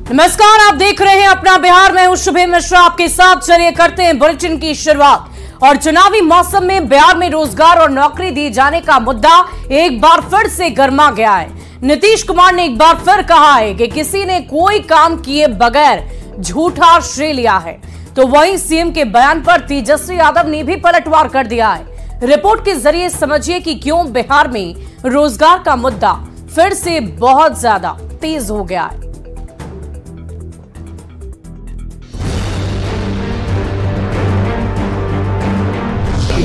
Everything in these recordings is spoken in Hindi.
नमस्कार, आप देख रहे हैं अपना बिहार। मैं हूं शुभे मिश्रा आपके साथ। चलिए करते हैं बुलेटिन की शुरुआत। और चुनावी मौसम में बिहार में रोजगार और नौकरी दिए जाने का मुद्दा एक बार फिर से गर्मा गया है। नीतीश कुमार ने एक बार फिर कहा है कि किसी ने कोई काम किए बगैर झूठा श्रेय लिया है। तो वहीं सीएम के बयान पर तेजस्वी यादव ने भी पलटवार कर दिया है। रिपोर्ट के जरिए समझिए कि क्यों बिहार में रोजगार का मुद्दा फिर से बहुत ज्यादा तेज हो गया है।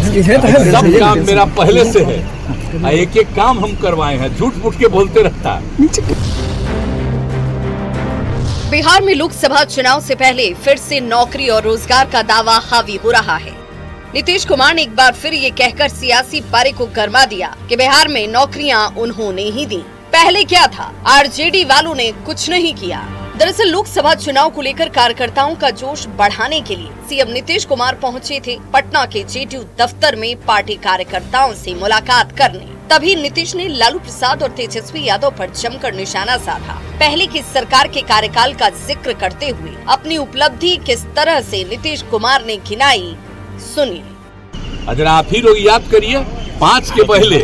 सब काम मेरा पहले से है, एक एक काम हम करवाए हैं, झूठ मूठ के बोलते रहता है। बिहार में लोकसभा चुनाव से पहले फिर से नौकरी और रोजगार का दावा हावी हो रहा है। नीतीश कुमार ने एक बार फिर ये कहकर सियासी पारे को गरमा दिया कि बिहार में नौकरियां उन्होंने ही दी। पहले क्या था, आरजेडी वालों ने कुछ नहीं किया। दरअसल लोकसभा चुनाव को लेकर कार्यकर्ताओं का जोश बढ़ाने के लिए सीएम नीतीश कुमार पहुंचे थे पटना के जेडीयू दफ्तर में पार्टी कार्यकर्ताओं से मुलाकात करने। तभी नीतीश ने लालू प्रसाद और तेजस्वी यादव पर जमकर निशाना साधा। पहले की सरकार के कार्यकाल का जिक्र करते हुए अपनी उपलब्धि किस तरह से नीतीश कुमार ने गिनाई, सुनिए। अगर आप ही लोग याद करिए, 5 के पहले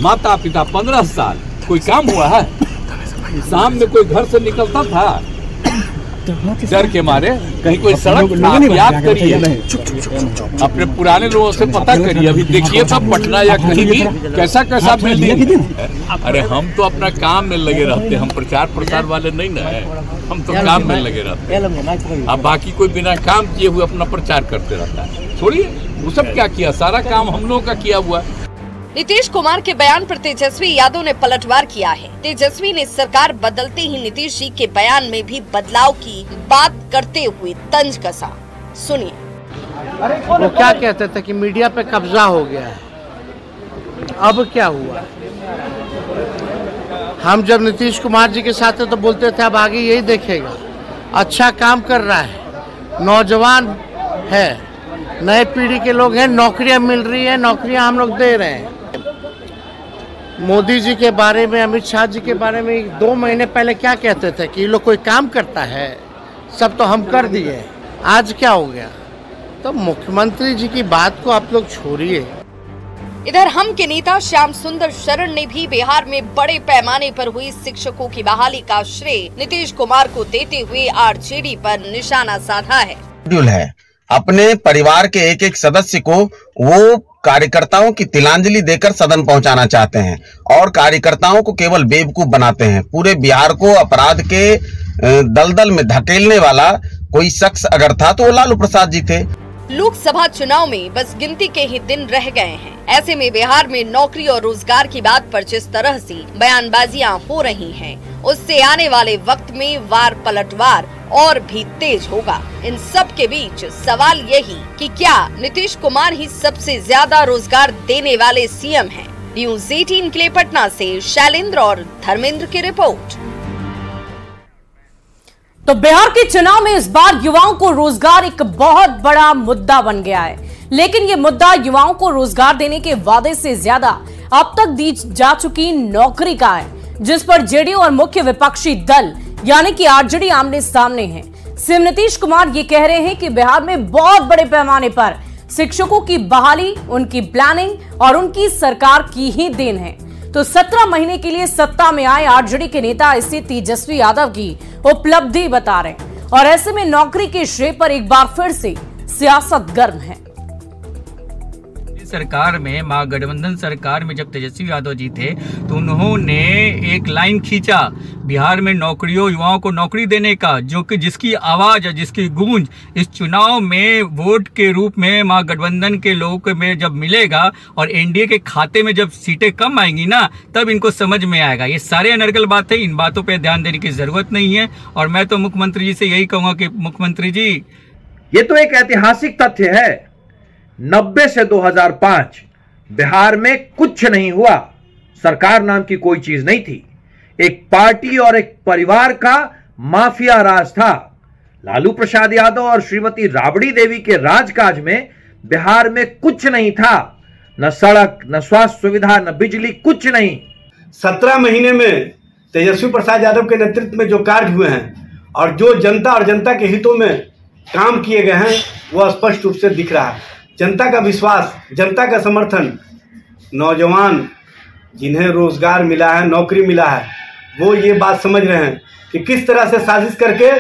माता पिता 15 साल कोई काम हुआ है? शाम में कोई घर से निकलता था डर के मारे? कहीं कोई सड़क आप याद करिए, अपने पुराने लोगों से पता करिए। अभी देखिए सब पटना या कहीं भी कैसा कैसा बिल्डिंग। अरे हम तो अपना काम में लगे रहते हैं, हम प्रचार प्रसार वाले नहीं ना है, हम तो काम में लगे रहते हैं। अब बाकी कोई बिना काम किए हुए अपना प्रचार करते रहता है। छोड़िए वो सब क्या किया, सारा काम हम लोगों का किया हुआ। नीतीश कुमार के बयान पर तेजस्वी यादव ने पलटवार किया है। तेजस्वी ने सरकार बदलते ही नीतीश जी के बयान में भी बदलाव की बात करते हुए तंज कसा, सुनिए। वो क्या कहते थे कि मीडिया पे कब्जा हो गया है, अब क्या हुआ? हम जब नीतीश कुमार जी के साथ थे तो बोलते थे अब आगे यही देखेगा। अच्छा काम कर रहा है, नौजवान है, नए पीढ़ी के लोग हैं, नौकरियां मिल रही है, नौकरियां हम लोग दे रहे हैं। मोदी जी के बारे में, अमित शाह जी के बारे में 2 महीने पहले क्या कहते थे कि ये लोग कोई काम करता है, सब तो हम कर दिए। आज क्या हो गया? तो मुख्यमंत्री जी की बात को आप लोग छोड़िए। इधर हम के नेता श्याम सुंदर शरण ने भी बिहार में बड़े पैमाने पर हुई शिक्षकों की बहाली का श्रेय नीतीश कुमार को देते हुए आरजेडी पर निशाना साधा है। अपने परिवार के एक एक सदस्य को वो कार्यकर्ताओं की तिलांजलि देकर सदन पहुंचाना चाहते हैं और कार्यकर्ताओं को केवल बेवकूफ बनाते हैं। पूरे बिहार को अपराध के दलदल में धकेलने वाला कोई शख्स अगर था तो वो लालू प्रसाद जी थे। लोकसभा चुनाव में बस गिनती के ही दिन रह गए हैं। ऐसे में बिहार में नौकरी और रोजगार की बात पर जिस तरह से बयानबाजियां हो रही हैं, उससे आने वाले वक्त में वार पलटवार और भी तेज होगा। इन सब के बीच सवाल यही कि क्या नीतीश कुमार ही सबसे ज्यादा रोजगार देने वाले सीएम हैं? न्यूज़ 18 के लिए पटना से शैलेंद्र और धर्मेंद्र की रिपोर्ट। तो बिहार के चुनाव में इस बार युवाओं को रोजगार एक बहुत बड़ा मुद्दा बन गया है। लेकिन ये मुद्दा युवाओं को रोजगार देने के वादे से ज्यादा अब तक दी जा चुकी नौकरी का है, जिस पर जेडीयू और मुख्य विपक्षी दल यानी कि आरजेडी आमने सामने हैं। सीएम नीतीश कुमार ये कह रहे हैं कि बिहार में बहुत बड़े पैमाने पर शिक्षकों की बहाली उनकी प्लानिंग और उनकी सरकार की ही देन है। तो 17 महीने के लिए सत्ता में आए आरजेडी के नेता इसे तेजस्वी यादव की उपलब्धि बता रहे हैं और ऐसे में नौकरी के श्रेय पर एक बार फिर से सियासत गर्म है। सरकार में, महागठबंधन सरकार में जब तेजस्वी यादव जी थे तो उन्होंने एक लाइन खींचा बिहार में नौकरियों, युवाओं को नौकरी देने का, जो कि जिसकी आवाज, जिसकी गूंज इस चुनाव में वोट के रूप में महागठबंधन के लोगों में जब मिलेगा और एनडीए के खाते में जब सीटें कम आएंगी ना, तब इनको समझ में आएगा। ये सारे अनर्गल बात है, इन बातों पर ध्यान देने की जरूरत नहीं है। और मैं तो मुख्यमंत्री जी से यही कहूंगा कि मुख्यमंत्री जी, ये तो एक ऐतिहासिक तथ्य है। 90 से 2005 बिहार में कुछ नहीं हुआ। सरकार नाम की कोई चीज नहीं थी। एक पार्टी और एक परिवार का माफिया राज था। लालू प्रसाद यादव और श्रीमती राबड़ी देवी के राजकाज में बिहार में कुछ नहीं था। न सड़क, न स्वास्थ्य सुविधा, न बिजली, कुछ नहीं। 17 महीने में तेजस्वी प्रसाद यादव के नेतृत्व में जो कार्य हुए हैं और जो जनता और जनता के हितों में काम किए गए हैं वो स्पष्ट रूप से दिख रहा है। जनता का विश्वास, जनता का समर्थन, नौजवान जिन्हें रोजगार मिला है, नौकरी मिला है, वो ये बात समझ रहे हैं कि किस तरह से साजिश करके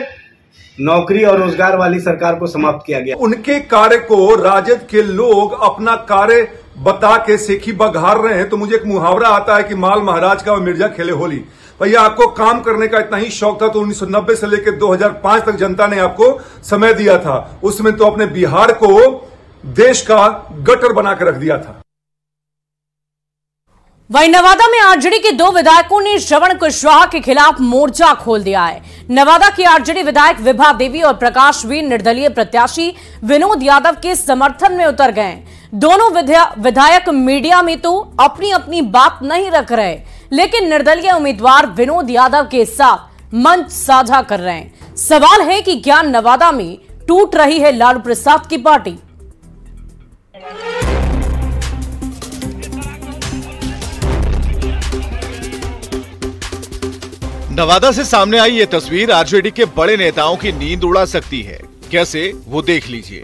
नौकरी और रोजगार वाली सरकार को समाप्त किया गया। उनके कार्य को राजद के लोग अपना कार्य बता के सेखी बघार रहे हैं। तो मुझे एक मुहावरा आता है कि माल महाराज का और मिर्जा खेले होली। भैया, आपको काम करने का इतना ही शौक था तो 1990 से लेकर 2005 तक जनता ने आपको समय दिया था। उसमें तो अपने बिहार को देश का गटर बनाकर रख दिया था। वहीं नवादा में आरजेडी के 2 विधायकों ने श्रवण कुशवाहा के खिलाफ मोर्चा खोल दिया है। नवादा की आरजेडी विधायक विभा देवी और प्रकाश वीर निर्दलीय प्रत्याशी विनोद यादव के समर्थन में उतर गए। दोनों विधायक मीडिया में तो अपनी अपनी बात नहीं रख रहे, लेकिन निर्दलीय उम्मीदवार विनोद यादव के साथ मंच साझा कर रहे हैं। सवाल है कि क्या नवादा में टूट रही है लालू प्रसाद की पार्टी? नवादा से सामने आई ये तस्वीर आरजेडी के बड़े नेताओं की नींद उड़ा सकती है। कैसे, वो देख लीजिए।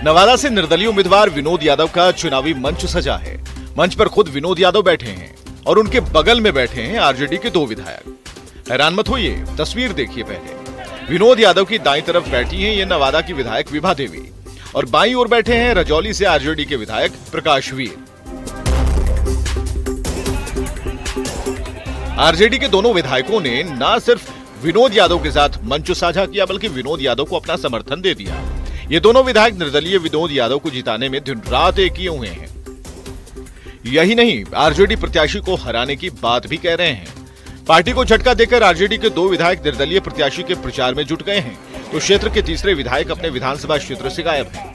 नवादा से निर्दलीय उम्मीदवार विनोद यादव का चुनावी मंच सजा है। मंच पर खुद विनोद यादव बैठे हैं और उनके बगल में बैठे हैं आरजेडी के 2 विधायक। हैरान मत होइए, तस्वीर देखिए पहले। विनोद यादव की दाईं तरफ बैठी हैं ये नवादा की विधायक विभा देवी और बाईं ओर बैठे हैं रजौली से आरजेडी के विधायक प्रकाश वीर। आरजेडी के दोनों विधायकों ने न सिर्फ विनोद यादव के साथ मंच साझा किया बल्कि विनोद यादव को अपना समर्थन दे दिया। ये दोनों विधायक निर्दलीय विनोद यादव को जिताने में दिन रात एक किए हुए हैं। यही नहीं, आरजेडी प्रत्याशी को हराने की बात भी कह रहे हैं। पार्टी को झटका देकर आरजेडी के 2 विधायक निर्दलीय प्रत्याशी के प्रचार में जुट गए हैं, तो क्षेत्र के तीसरे विधायक अपने विधानसभा क्षेत्र से गायब हैं।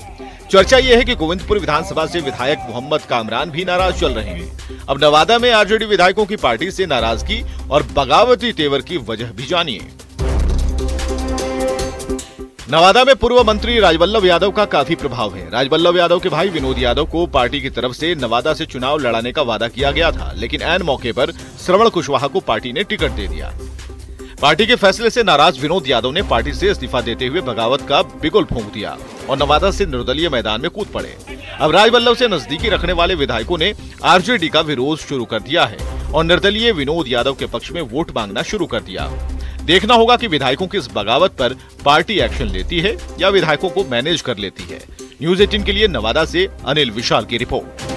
चर्चा यह है कि गोविंदपुर विधानसभा से विधायक मोहम्मद कामरान भी नाराज चल रहे हैं। अब नवादा में आरजेडी विधायकों की पार्टी से नाराजगी और बगावती तेवर की वजह भी जानिए। नवादा में पूर्व मंत्री राजवल्लभ यादव का काफी प्रभाव है। राजवल्लभ यादव के भाई विनोद यादव को पार्टी की तरफ से नवादा से चुनाव लड़ाने का वादा किया गया था, लेकिन ऐन मौके पर श्रवण कुशवाहा को पार्टी ने टिकट दे दिया। पार्टी के फैसले से नाराज विनोद यादव ने पार्टी से इस्तीफा देते हुए बगावत का बिगुल फूंक दिया और नवादा से निर्दलीय मैदान में कूद पड़े। अब राजवल्लभ से नजदीकी रखने वाले विधायकों ने आरजेडी का विरोध शुरू कर दिया है और निर्दलीय विनोद यादव के पक्ष में वोट मांगना शुरू कर दिया। देखना होगा कि विधायकों की इस बगावत पर पार्टी एक्शन लेती है या विधायकों को मैनेज कर लेती है। न्यूज़ 18 के लिए नवादा से अनिल विशाल की रिपोर्ट।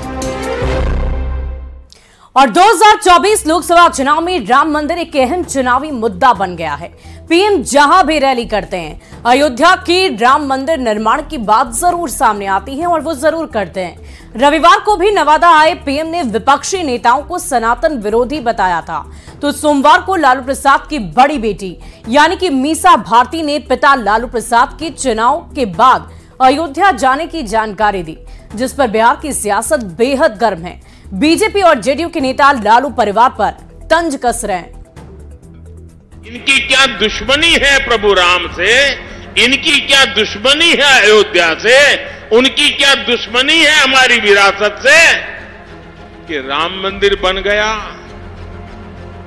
और 2024 लोकसभा चुनाव में राम मंदिर एक अहम चुनावी मुद्दा बन गया है। पीएम जहां भी रैली करते हैं, अयोध्या की राम मंदिर निर्माण की बात जरूर सामने आती है और वो जरूर करते हैं। रविवार को भी नवादा आए पीएम ने विपक्षी नेताओं को सनातन विरोधी बताया था, तो सोमवार को लालू प्रसाद की बड़ी बेटी यानी कि मीसा भारती ने पिता लालू प्रसाद के चुनाव के बाद अयोध्या जाने की जानकारी दी, जिस पर बिहार की सियासत बेहद गर्म है। बीजेपी और जेडीयू के नेता लालू परिवार पर तंज कस रहे हैं। इनकी क्या दुश्मनी है प्रभु राम से, इनकी क्या दुश्मनी है अयोध्या से, उनकी क्या दुश्मनी है हमारी विरासत से कि राम मंदिर बन गया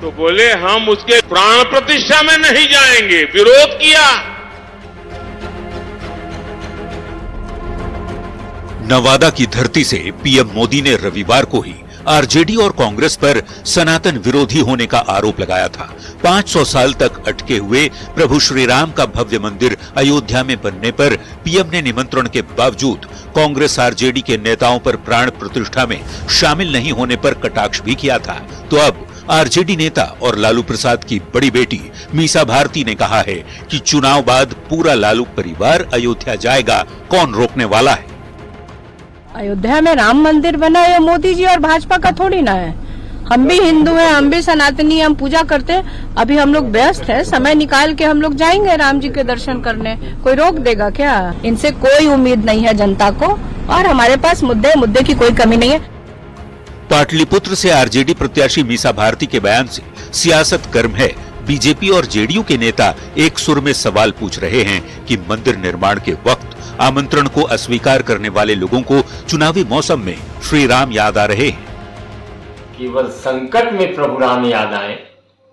तो बोले हम उसके प्राण प्रतिष्ठा में नहीं जाएंगे, विरोध किया। नवादा की धरती से पीएम मोदी ने रविवार को ही आरजेडी और कांग्रेस पर सनातन विरोधी होने का आरोप लगाया था। 500 साल तक अटके हुए प्रभु श्री राम का भव्य मंदिर अयोध्या में बनने पर पीएम ने निमंत्रण के बावजूद कांग्रेस आरजेडी के नेताओं पर प्राण प्रतिष्ठा में शामिल नहीं होने पर कटाक्ष भी किया था। तो अब आरजेडी नेता और लालू प्रसाद की बड़ी बेटी मीसा भारती ने कहा है कि चुनाव बाद पूरा लालू परिवार अयोध्या जाएगा, कौन रोकने वाला है। अयोध्या में राम मंदिर बना है मोदी जी और भाजपा का थोड़ी ना है। हम भी हिंदू हैं, हम भी सनातनी, हम पूजा करते हैं। अभी हम लोग व्यस्त हैं, समय निकाल के हम लोग जाएंगे राम जी के दर्शन करने, कोई रोक देगा क्या? इनसे कोई उम्मीद नहीं है जनता को और हमारे पास मुद्दे की कोई कमी नहीं है। पाटलिपुत्र से आरजेडी प्रत्याशी मीसा भारती के बयान से सियासत गर्म है। बीजेपी और जेडीयू के नेता एक सुर में सवाल पूछ रहे हैं कि मंदिर निर्माण के वक्त आमंत्रण को अस्वीकार करने वाले लोगों को चुनावी मौसम में श्री राम याद आ रहे हैं। केवल संकट में प्रभु राम याद आए,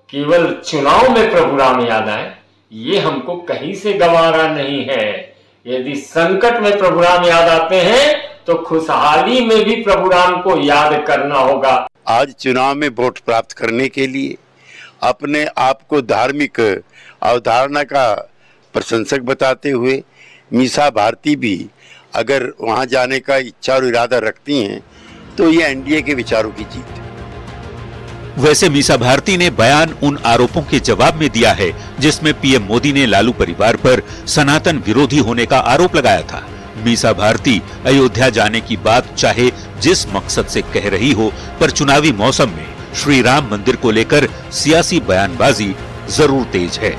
केवल चुनाव में प्रभु राम याद आए, ये हमको कहीं से गंवारा नहीं है। यदि संकट में प्रभु राम याद आते हैं तो खुशहाली में भी प्रभु राम को याद करना होगा। आज चुनाव में वोट प्राप्त करने के लिए अपने आप को धार्मिक अवधारणा का प्रशंसक बताते हुए मीसा भारती भी अगर वहां जाने का इच्छा और इरादा रखती हैं तो ये एनडीए के विचारों की जीत है। वैसे मीसा भारती ने बयान उन आरोपों के जवाब में दिया है जिसमें पीएम मोदी ने लालू परिवार पर सनातन विरोधी होने का आरोप लगाया था। मीसा भारती अयोध्या जाने की बात चाहे जिस मकसद से कह रही हो, पर चुनावी मौसम में श्री राम मंदिर को लेकर सियासी बयानबाजी जरूर तेज है।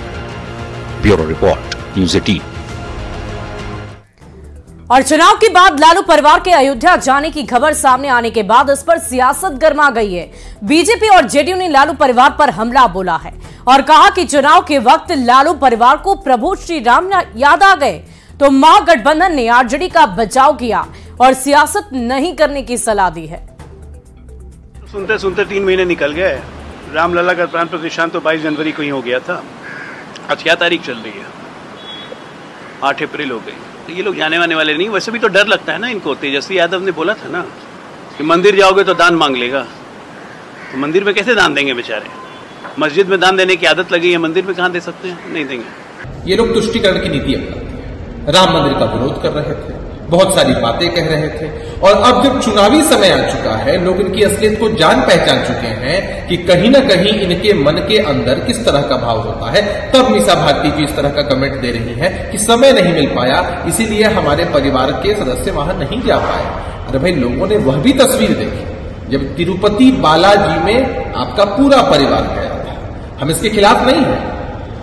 Bureau report, news 18। और चुनाव के बाद लालू परिवार के अयोध्या जाने की खबर सामने आने के बाद इस पर सियासत गर्मा गई है। बीजेपी और जेडीयू ने लालू परिवार पर हमला बोला है और कहा कि चुनाव के वक्त लालू परिवार को प्रभु श्री राम याद आ गए तो महागठबंधन ने आरजेडी का बचाव किया और सियासत नहीं करने की सलाह दी है। सुनते सुनते 3 महीने निकल गए। रामलला का प्राण प्रतिष्ठान तो 22 जनवरी को ही हो गया था। आज क्या तारीख चल रही है? 8 अप्रैल हो गई। तो ये लोग जाने वाले नहीं। वैसे भी तो डर लगता है ना इनको। तेजस्वी यादव ने बोला था ना कि मंदिर जाओगे तो दान मांग लेगा, तो मंदिर में कैसे दान देंगे बेचारे? मस्जिद में दान देने की आदत लगी है, मंदिर में कहाँ दे सकते हैं? नहीं देंगे। ये लोग तुष्टीकरण की नीति अपनाते हैं, राम मंदिर का विरोध कर रहे थे, बहुत सारी बातें कह रहे थे, और अब जब चुनावी समय आ चुका है, लोग इनकी असलियत को जान पहचान चुके हैं कि कहीं ना कहीं इनके मन के अंदर किस तरह का भाव होता है, तब मीसा भारती जी इस तरह का कमेंट दे रही हैं कि समय नहीं मिल पाया, इसीलिए हमारे परिवार के सदस्य वहां नहीं जा पाए। अरे भाई, लोगों ने वह भी तस्वीर देखी जब तिरुपति बालाजी में आपका पूरा परिवार गया था। हम इसके खिलाफ नहीं है,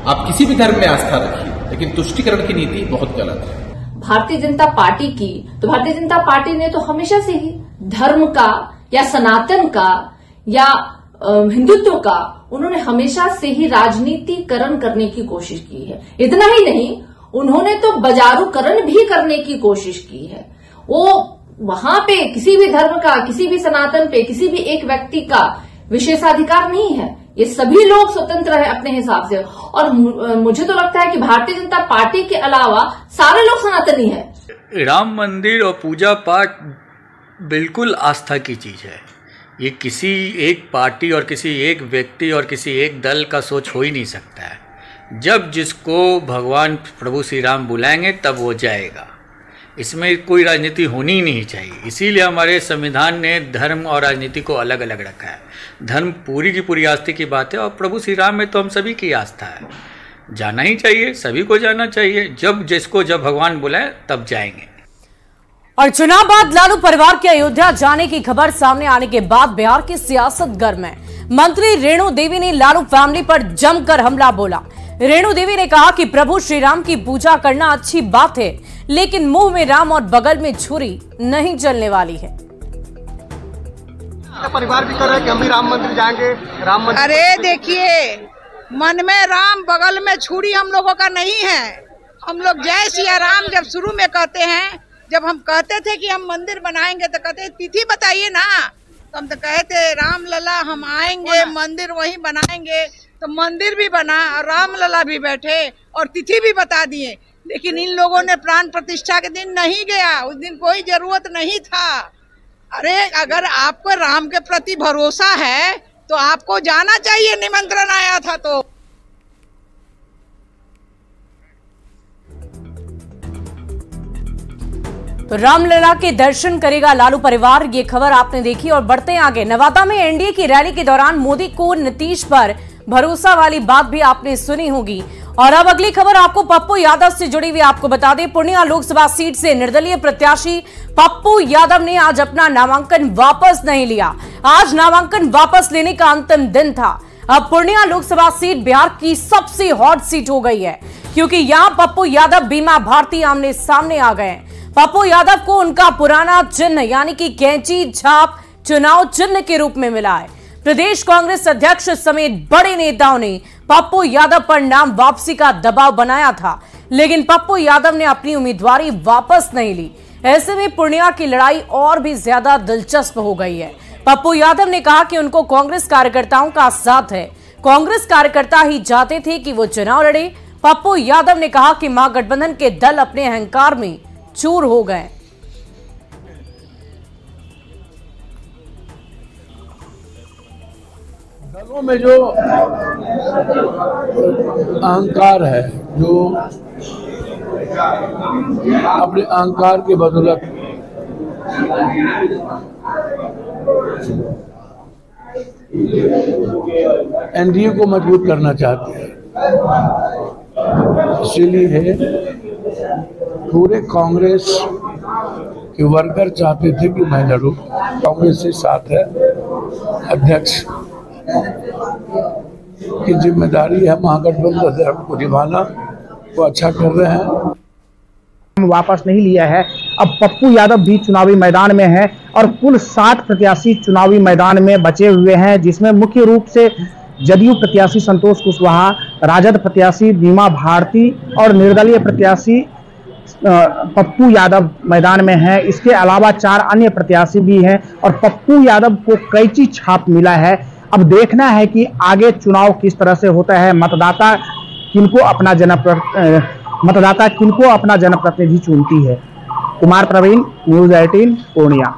आप किसी भी धर्म में आस्था रखिए, लेकिन तुष्टीकरण की नीति बहुत गलत है। भारतीय जनता पार्टी की, तो भारतीय जनता पार्टी ने तो हमेशा से ही धर्म का या सनातन का या हिंदुत्व का, उन्होंने हमेशा से ही राजनीतिकरण करने की कोशिश की है। इतना ही नहीं, उन्होंने तो बाजारूकरण भी करने की कोशिश की है। वो वहां पे किसी भी धर्म का, किसी भी सनातन पे किसी भी एक व्यक्ति का विशेषाधिकार नहीं है। ये सभी लोग स्वतंत्र है अपने हिसाब से, और मुझे तो लगता है कि भारतीय जनता पार्टी के अलावा सारे लोग सनातनी हैं। राम मंदिर और पूजा पाठ बिल्कुल आस्था की चीज है। ये किसी एक पार्टी और किसी एक व्यक्ति और किसी एक दल का सोच हो ही नहीं सकता है। जब जिसको भगवान प्रभु श्री राम बुलाएंगे तब वो जाएगा। इसमें कोई राजनीति होनी ही नहीं चाहिए। इसीलिए हमारे संविधान ने धर्म और राजनीति को अलग अलग रखा है। धर्म पूरी की पूरी आस्था की बात है और प्रभु श्री राम में तो हम सभी की आस्था है। जाना ही चाहिए, सभी को जाना चाहिए। जब जिसको जब भगवान बुलाए तब जाएंगे। और चुनाव बाद लालू परिवार के अयोध्या जाने की खबर सामने आने के बाद बिहार की सियासत गर्म है। मंत्री रेणु देवी ने लालू फैमिली पर जमकर हमला बोला। रेणु देवी ने कहा कि प्रभु श्री राम की पूजा करना अच्छी बात है, लेकिन मुंह में राम और बगल में छुरी नहीं चलने वाली है। परिवार भी कर रहे हैं कि हम भी राम मंदिर जाएंगे, राम मंदिर। अरे देखिए, मन में राम बगल में छुरी हम लोगों का नहीं है। हम लोग जय सिया राम जब शुरू में कहते हैं, जब हम कहते थे कि हम मंदिर बनाएंगे तो कहते तिथि बताइए ना, तो हम तो कहे थे राम लला हम आएंगे, मंदिर वहीं बनाएंगे। तो मंदिर भी बना और राम लला भी बैठे और तिथि भी बता दिए, लेकिन इन लोगों ने प्राण प्रतिष्ठा के दिन नहीं गया। उस दिन कोई जरूरत नहीं था। अरे अगर आपको राम के प्रति भरोसा है तो आपको जाना चाहिए, निमंत्रण आया था तो। रामलला के दर्शन करेगा लालू परिवार, ये खबर आपने देखी। और बढ़ते हैं आगे, नवादा में एनडीए की रैली के दौरान मोदी को नीतीश पर भरोसा वाली बात भी आपने सुनी होगी। और अब अगली खबर आपको पप्पू यादव से जुड़ी हुई आपको बता दें। पूर्णिया लोकसभा सीट से निर्दलीय प्रत्याशी पप्पू यादव ने आज अपना नामांकन वापस नहीं लिया। आज नामांकन वापस लेने का अंतिम दिन था। अब पूर्णिया लोकसभा सीट बिहार की सबसे हॉट सीट हो गई है, क्योंकि यहां पप्पू यादव बीमा भारती आमने सामने आ गए। पप्पू यादव को उनका पुराना चिन्ह यानी कि कैंची छाप चुनाव चिन्ह के रूप में मिला है। प्रदेश कांग्रेस अध्यक्ष समेत बड़े नेताओं ने पप्पू यादव पर नाम वापसी का दबाव बनाया था, लेकिन पप्पू यादव ने अपनी उम्मीदवारी वापस नहीं ली। ऐसे में पूर्णिया की लड़ाई और भी ज्यादा दिलचस्प हो गई है। पप्पू यादव ने कहा कि उनको कांग्रेस कार्यकर्ताओं का साथ है। कांग्रेस कार्यकर्ता ही चाहते थे कि वो चुनाव लड़े। पप्पू यादव ने कहा कि महागठबंधन के दल अपने अहंकार में चूर हो गए। दलों में जो अहंकार है, जो अपने अहंकार के बदौलत एनडीए को मजबूत करना चाहते हैं, इसीलिए पूरे कांग्रेस के वर्कर चाहते थे कि मैं लड़ूं। कांग्रेस से साथ है, अध्यक्ष की जिम्मेदारी है महागठबंधन को निभाना, वो अच्छा कर रहे हैं। वापस नहीं लिया है। अब पप्पू यादव भी चुनावी मैदान में है और कुल 7 प्रत्याशी चुनावी मैदान में बचे हुए हैं, जिसमें मुख्य रूप से जदयू प्रत्याशी संतोष कुशवाहा, राजद प्रत्याशी बीमा भारती और निर्दलीय प्रत्याशी पप्पू यादव मैदान में है। इसके अलावा 4 अन्य प्रत्याशी भी हैं और पप्पू यादव को कैंची छाप मिला है। अब देखना है कि आगे चुनाव किस तरह से होता है, मतदाता किनको अपना जनप्रतिनिधि चुनती है। कुमार प्रवीण, न्यूज़ 18 पूर्णिया।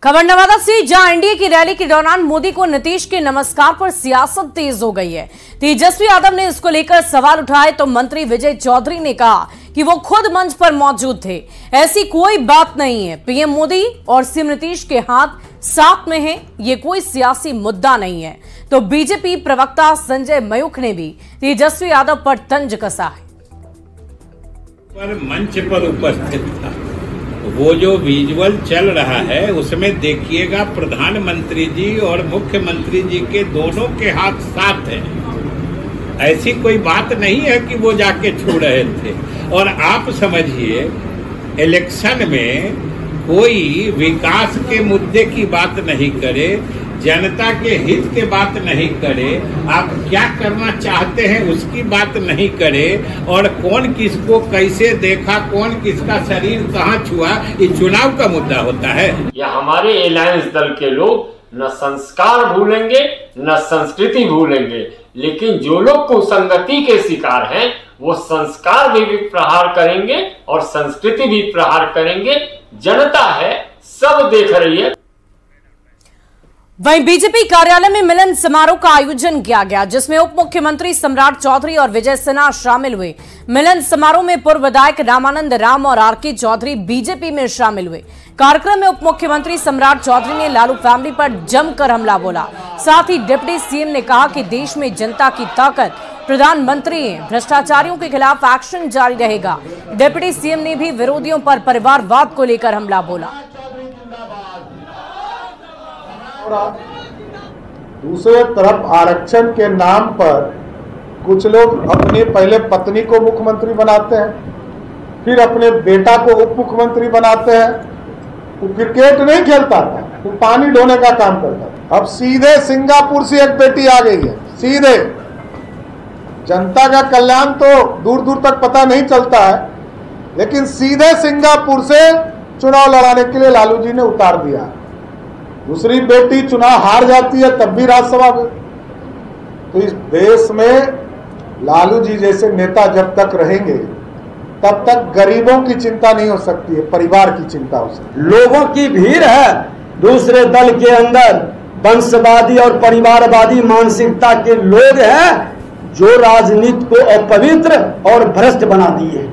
खबर नवादा से, जहां एनडीए की रैली के दौरान मोदी को नीतीश के नमस्कार पर सियासत तेज हो गई है। तेजस्वी यादव ने इसको लेकर सवाल उठाए तो मंत्री विजय चौधरी ने कहा कि वो खुद मंच पर मौजूद थे, ऐसी कोई बात नहीं है। पीएम मोदी और सीएम नीतीश के हाथ साथ में हैं, ये कोई सियासी मुद्दा नहीं है। तो बीजेपी प्रवक्ता संजय मयूख ने भी तेजस्वी यादव पर तंज कसा है। पर मंच पर उपस्थित था, वो जो विजुअल चल रहा है उसमें देखिएगा प्रधानमंत्री जी और मुख्यमंत्री जी के दोनों के हाथ साथ हैं। ऐसी कोई बात नहीं है कि वो जाके छू रहे थे। और आप समझिए, इलेक्शन में कोई विकास के मुद्दे की बात नहीं करे, जनता के हित के बात नहीं करे, आप क्या करना चाहते हैं उसकी बात नहीं करे, और कौन किसको कैसे देखा, कौन किसका शरीर कहाँ छुआ, ये चुनाव का मुद्दा होता है। या हमारे अलायंस दल के लोग न संस्कार भूलेंगे न संस्कृति भूलेंगे, लेकिन जो लोग कुसंगति के शिकार हैं वो संस्कार भी प्रहार करेंगे और संस्कृति भी प्रहार करेंगे। जनता है, सब देख रही है। वहीं बीजेपी कार्यालय में मिलन समारोह का आयोजन किया गया, जिसमें उप मुख्यमंत्री सम्राट चौधरी और विजय सिन्हा शामिल हुए। मिलन समारोह में पूर्व विधायक रामानंद राम और आरके चौधरी बीजेपी में शामिल हुए। कार्यक्रम में उप मुख्यमंत्री सम्राट चौधरी ने लालू फैमिली पर जमकर हमला बोला। साथ ही डिप्टी सीएम ने कहा कि देश में जनता की ताकत प्रधानमंत्री हैं, भ्रष्टाचारियों के खिलाफ एक्शन जारी रहेगा। डिप्टी सीएम ने भी विरोधियों पर परिवारवाद को लेकर हमला बोला। दूसरे तरफ आरक्षण के नाम पर कुछ लोग अपनी पहले पत्नी को मुख्यमंत्री बनाते हैं, फिर अपने बेटा को उप मुख्यमंत्री बनाते हैं। वो क्रिकेट नहीं खेलता था, वो पानी ढोने का काम करता था। अब सीधे सिंगापुर से एक बेटी आ गई है, सीधे। जनता का कल्याण तो दूर दूर तक पता नहीं चलता है, लेकिन सीधे सिंगापुर से चुनाव लड़ाने के लिए लालू जी ने उतार दिया। दूसरी बेटी चुनाव हार जाती है तब भी राज्यसभा में। तो इस देश में लालू जी जैसे नेता जब तक रहेंगे तब तक गरीबों की चिंता नहीं हो सकती है, परिवार की चिंता हो सकती है। लोगों की भीड़ है दूसरे दल के अंदर, वंशवादी और परिवारवादी मानसिकता के लोग हैं जो राजनीति को अपवित्र और भ्रष्ट बना दिए।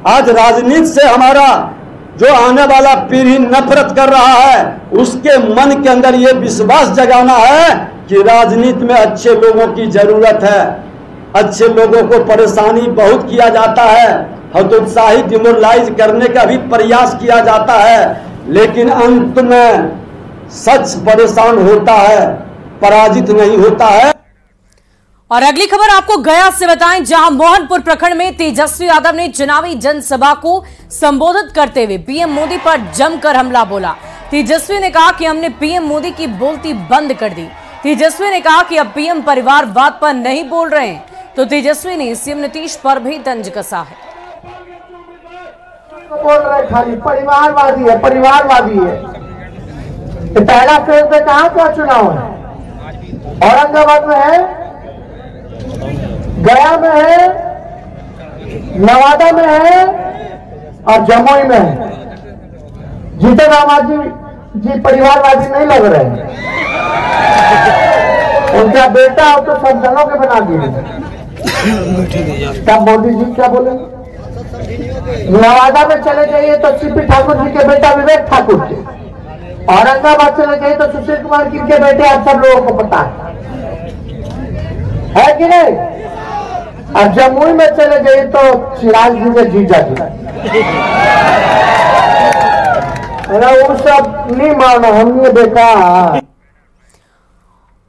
आज राजनीति से हमारा जो आने वाला पीढ़ी नफरत कर रहा है, उसके मन के अंदर ये विश्वास जगाना है कि राजनीति में अच्छे लोगों की जरूरत है। अच्छे लोगों को परेशानी बहुत किया जाता है, हतोत्साहित डिमोरलाइज करने का भी प्रयास किया जाता है, लेकिन अंत में सच परेशान होता है, पराजित नहीं होता है। और अगली खबर आपको गया से बताएं, जहां मोहनपुर प्रखंड में तेजस्वी यादव ने चुनावी जनसभा को संबोधित करते हुए पीएम मोदी पर जमकर हमला बोला। तेजस्वी ने कहा कि हमने पीएम मोदी की बोलती बंद कर दी। तेजस्वी ने कहा कि अब पीएम परिवारवाद पर नहीं बोल रहे हैं। तो तेजस्वी ने सीएम नीतीश पर भी तंज कसा है। बोल रहे खाली परिवारवादी है, परिवारवादी है। पहला फेज में कहां का चुनाव है? औरंगाबाद में है, गया में है, नवादा में है और जमुई में है। जीतन राम जी परिवारवादी नहीं लग रहे हैं, उनका बेटा हो तो सब दलों के बना दिए। क्या मोदी जी क्या बोले? नवादा में चले जाइए तो सीपी ठाकुर जी के बेटा विवेक ठाकुर जी, औरंगाबाद चले जाइए तो सुशील कुमार की के बेटे आप सब लोगों को पता है कि नहीं? और जमुई में चले जाइए तो चिराग जी के जीजा जी, वो सब नहीं मानो, हमने देखा।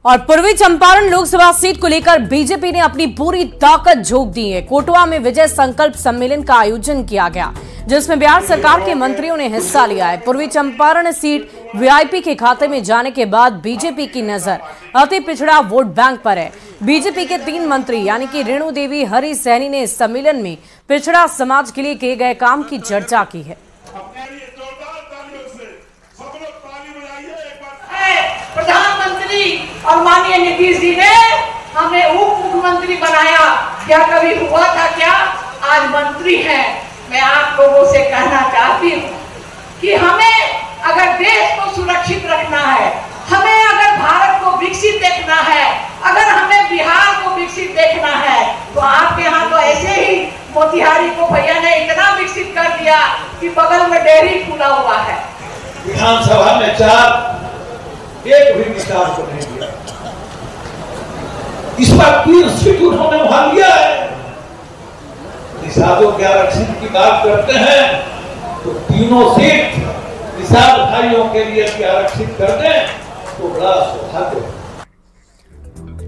और पूर्वी चंपारण लोकसभा सीट को लेकर बीजेपी ने अपनी पूरी ताकत झोंक दी है। कोटवा में विजय संकल्प सम्मेलन का आयोजन किया गया, जिसमें बिहार सरकार के मंत्रियों ने हिस्सा लिया है। पूर्वी चंपारण सीट वीआईपी के खाते में जाने के बाद बीजेपी की नजर अति पिछड़ा वोट बैंक पर है। बीजेपी के 3 मंत्री यानी कि रेणु देवी, हरी सहनी ने इस सम्मेलन में पिछड़ा समाज के लिए किए गए काम की चर्चा की है। प्रधानमंत्री और माननीय नीतीश जी ने हमें उप मुख्यमंत्री बनाया, क्या कभी हुआ था क्या? आज मंत्री हैं। मैं आप लोगों से कहना चाहती हूँ कि हमें अगर देश को सुरक्षित रखना है, हमें अगर भारत को विकसित देखना है, अगर हमें बिहार को विकसित देखना है, तो आपके यहाँ तो ऐसे ही मोतिहारी को भैया ने इतना विकसित कर दिया कि बगल में डेयरी खुला हुआ है। विधानसभा में 4 एक भी विस्तार को नहीं दिया। इस बार 3 सीट उन्होंने वहां लिया है। निषादों के आरक्षण की बात करते हैं तो तीनों सीट निषाद भाइयों के लिए आरक्षित कर दें तो बड़ा सौभाग्य।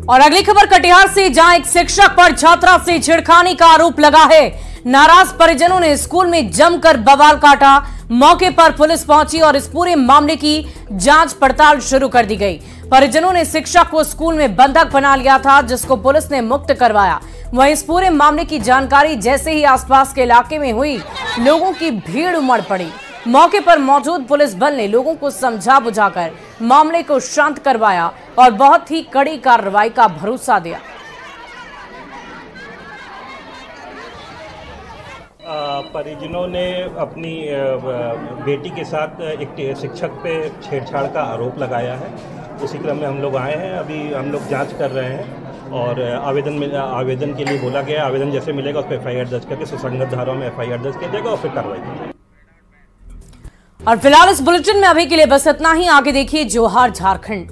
और अगली खबर कटिहार से, जहां एक शिक्षक पर छात्रा से छेड़खानी का आरोप लगा है। नाराज परिजनों ने स्कूल में जमकर बवाल काटा। मौके पर पुलिस पहुंची और इस पूरे मामले की जांच पड़ताल शुरू कर दी गई। परिजनों ने शिक्षक को स्कूल में बंधक बना लिया था, जिसको पुलिस ने मुक्त करवाया। वहीं इस पूरे मामले की जानकारी जैसे ही आसपास के इलाके में हुई, लोगों की भीड़ उमड़ पड़ी। मौके पर मौजूद पुलिस बल ने लोगों को समझा बुझाकर मामले को शांत करवाया और बहुत ही कड़ी कार्रवाई का भरोसा दिया। परिजनों ने अपनी बेटी के साथ एक शिक्षक पे छेड़छाड़ का आरोप लगाया है। उसी क्रम में हम लोग आए हैं। अभी हम लोग जांच कर रहे हैं और आवेदन के लिए बोला गया। आवेदन जैसे मिलेगा उस पर एफआईआर दर्ज करके सुसंगत धाराओं में एफआईआर दर्ज किया जाएगा और फिर कार्रवाई की जाएगी। और फिलहाल इस बुलेटिन में अभी के लिए बस इतना ही। आगे देखिए जोहार झारखंड।